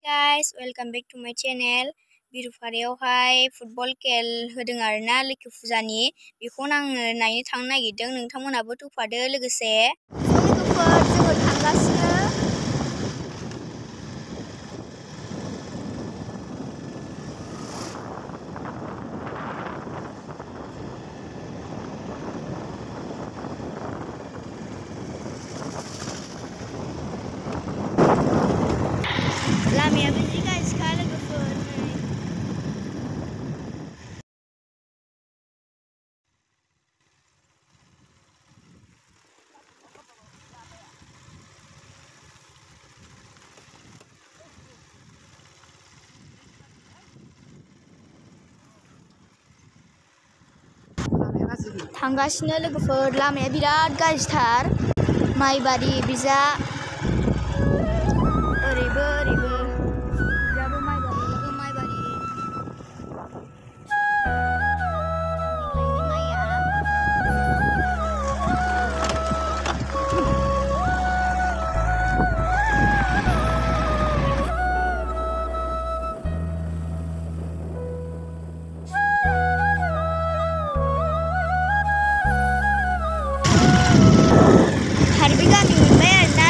Guys, welcome back to my channel. बिरुफारायावहाय football खेल होदों आरोना लोखि फुजानि बेखौनो आङो नायनो थांनो नागिरदों नोंथांमोनाबो फैफादो लोगोसे लोगोफोर जोङो थांगासिनो लामायाबो जि गाज्रिखा लोगोफोर थांगासिनो लोगोफोर लामाया बिराद गाज्रिथार माइबारि बिजा ओरैबो बिजाबो माइबारि बेबो माइबारि माइया हारबि गामि मोनबाय आरोना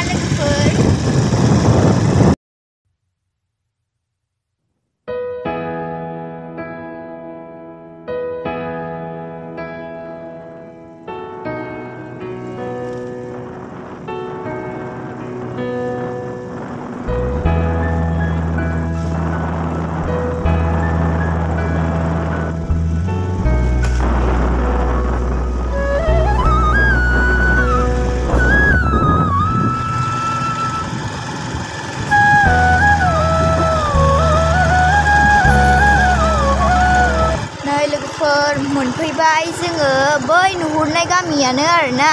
लोगोफोर मोनफैबाय जोङो बै नुहुरनाय गामियानो आरोना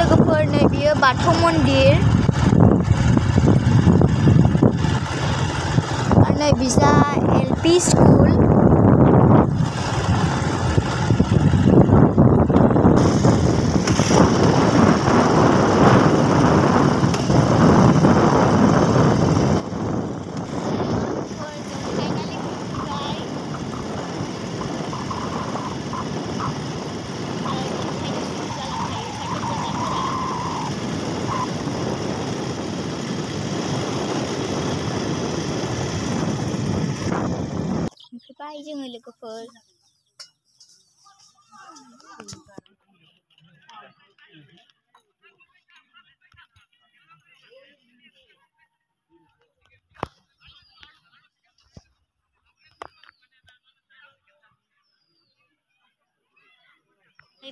लोगोफोर नै बियो बाथौ मन्दिर आरो नै बिजा LP स्कुल मोनफैबाय जोङो लोगोफोर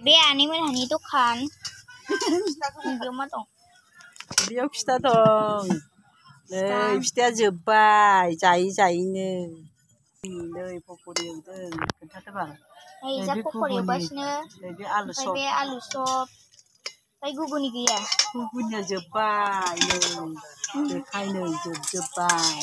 बे आनैमोनहानि दखान बेयाव मा दं बेयाव फिथा दं नै फिथाया जोब्बाय जायैनो नै पकरि एवदों खोन्थादो बाल जा पकरि एवगासिनो बे आलु सब बे आलु सब ओमफ्राय गुगुनि गैया गुगुनिया जोब्बाय नै बेखायनो जोबजोब्बाय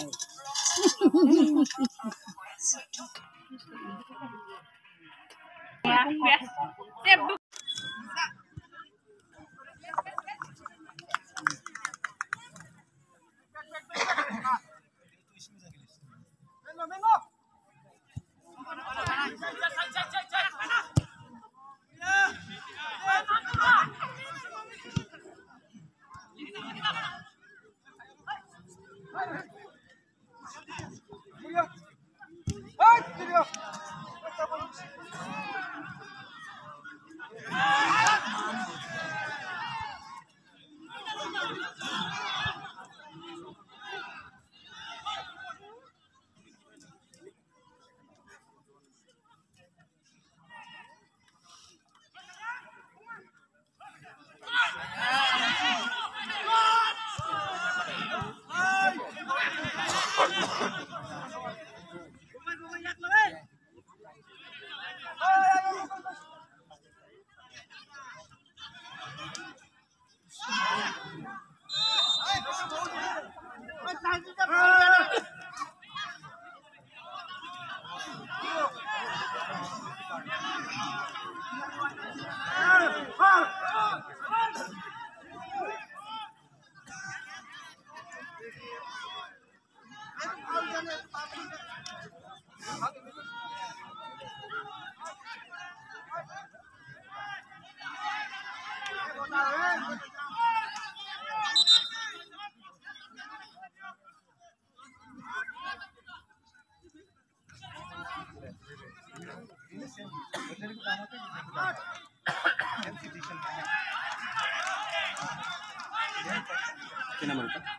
कितना नंबर का?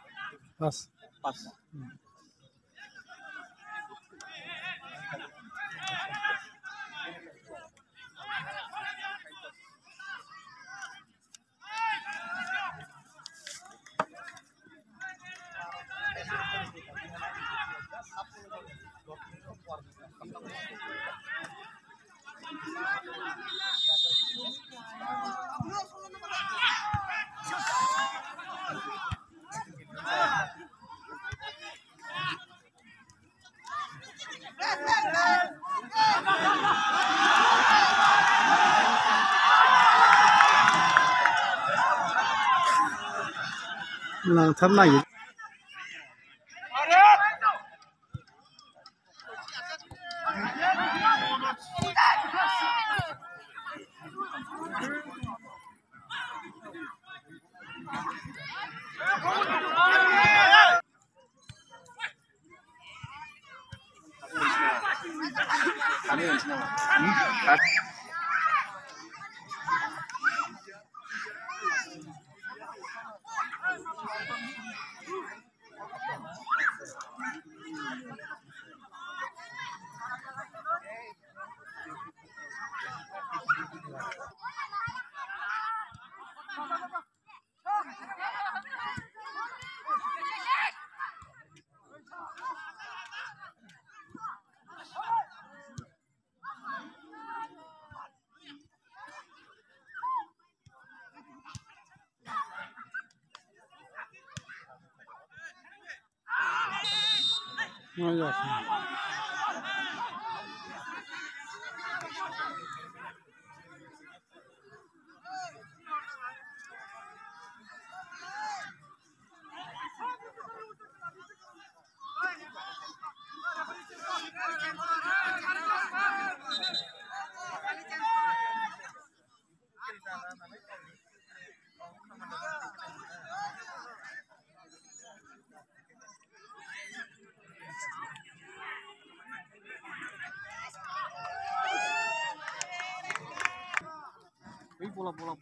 5 5 लांथारनायो bola bola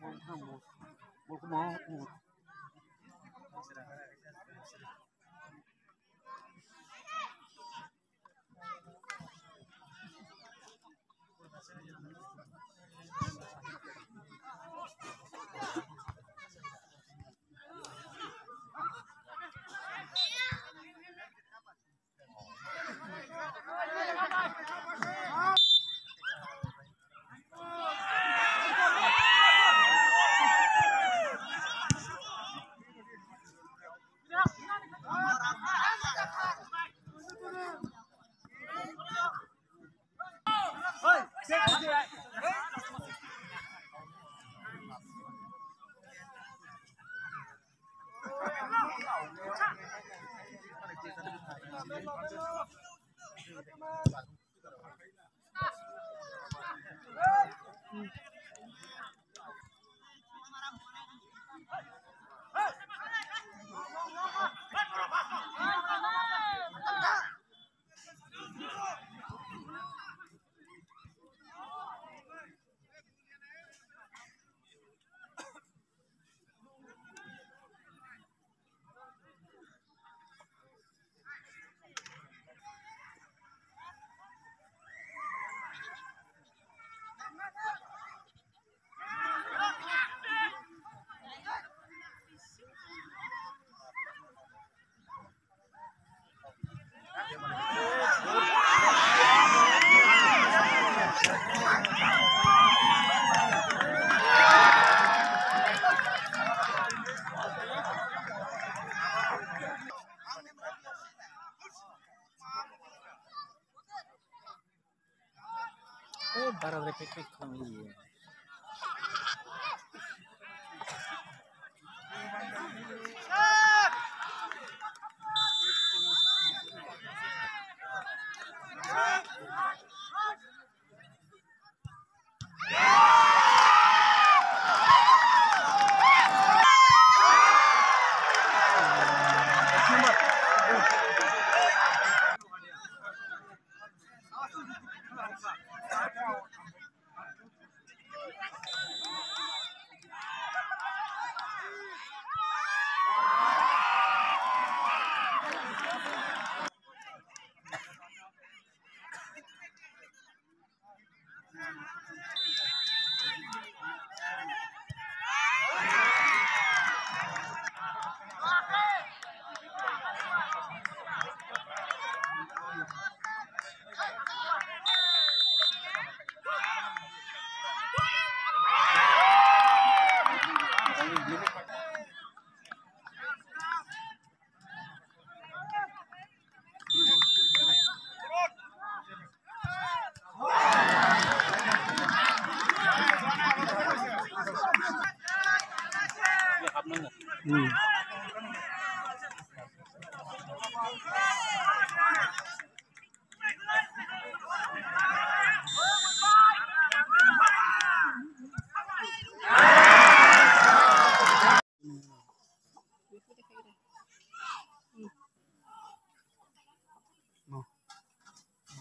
mau barang repek kami.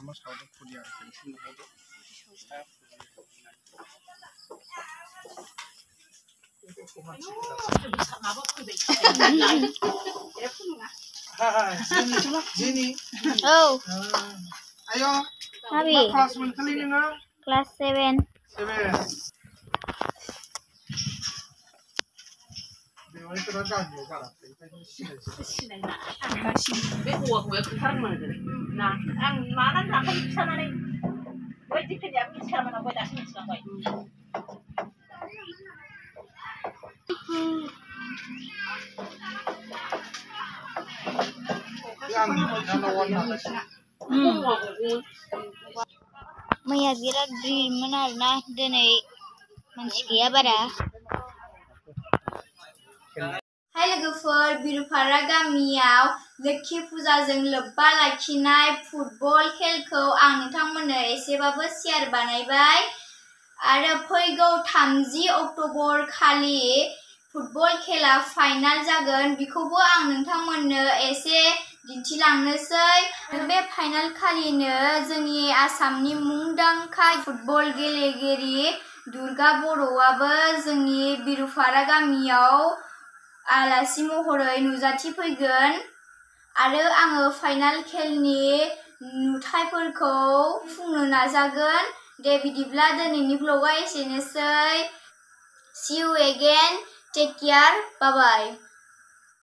Oh, Ayo. Abi. Kelas kali nengah. Kelas 7. 7. Dewan itu kan juga lah. 왜 우와 왜 그 사람만 그래? 나 만한 나 거의 비싸네. 왜 지켜냐? 그 사람만 왜 다시 있어 거의. मैया बिराद भिड़मोन आरोना दिनै मानसि गैया बारा। हाय लोगोफोर, बिरुपारा गामियाव लोक्षि फुजाजों लोब्बा लाखिनाय फुटबल खेलखौ आं नोंथांमोननो एसेबाबो शेयार बानायबाय आरो फैगौ 30 अक्ट'बर खालि फुटबल खेला फाइनाल जागोन बेखौबो आं नोंथांमोननो एसे दिन्थिलांनोसै। बे फाइनाल खालिनो जोंनि आसामनि मुंदांखा फुटबल गेलेगिरि दुर्गा बर'आबो जोंनि बिरुपारा गामियाव आलासि महरै नुजाथिफैगोन आरो आङो फाइनाल खेलनि नुथायफोरखौ बुंनो नाजागोन। दे बिदिब्ला दिनैनि ब्लगआ एसेनोसै। See you again. Take care. Bye bye.